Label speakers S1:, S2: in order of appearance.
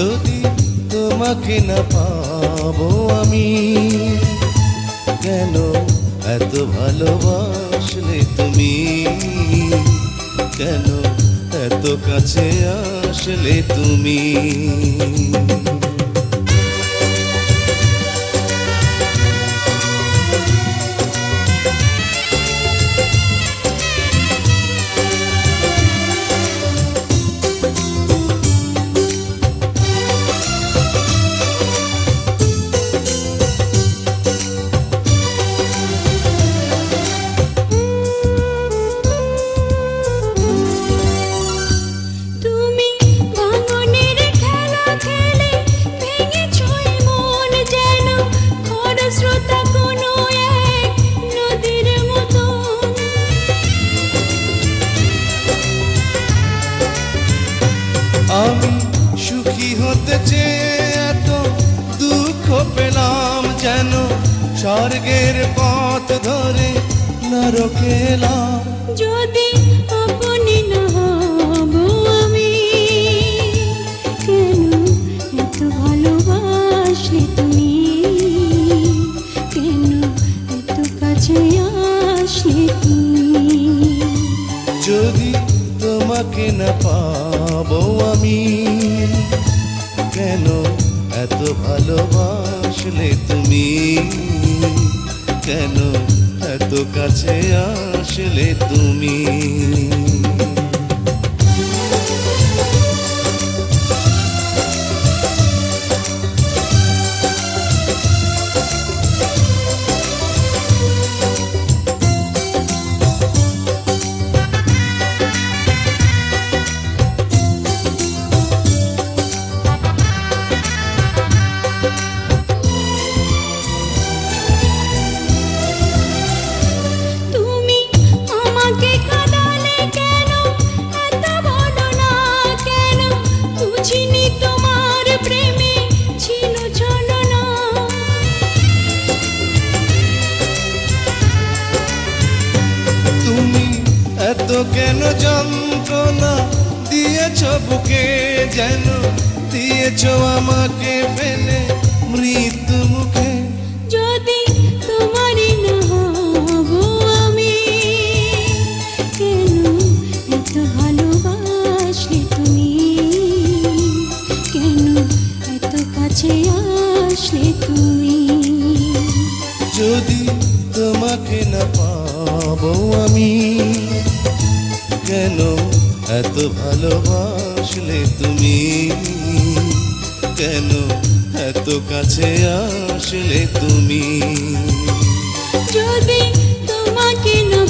S1: যদি তোমাকে না পাবো আমি, কেন এত ভালোবাসলে তুমি, কেন এত কাছে আসলে তুমি। আমি সুখী হতে চেয়ে এত দুঃখ পেলাম, যেন স্বর্গের পথ ধরে নরকে এলাম।
S2: যদি আপনি না হব আমি, কেন এত ভালোবাসলে তুমি, কেন এত কাছে আসলে তুমি।
S1: যদি তোমাকে না পাবো আমি, কেন এত ভালোবাসলে তুমি, কেন এত কাছে আসলে তুমি। এত কেন যন্ত্রণা দিয়েছ বুকে, যেন দিয়েছ আমাকে ফেলে মৃত্যু মুখে।
S2: যদি তোমারই না হব আমি, কেন এত ভালোবাসলে তুমি, কেন এত কাছে আসলে তুমি।
S1: যদি তোমাকে না পাবো আমি, কেন এত ভালোবাসলে তুমি, কেন এত কাছে আসলে তুমি।
S2: যদি তোমাকে না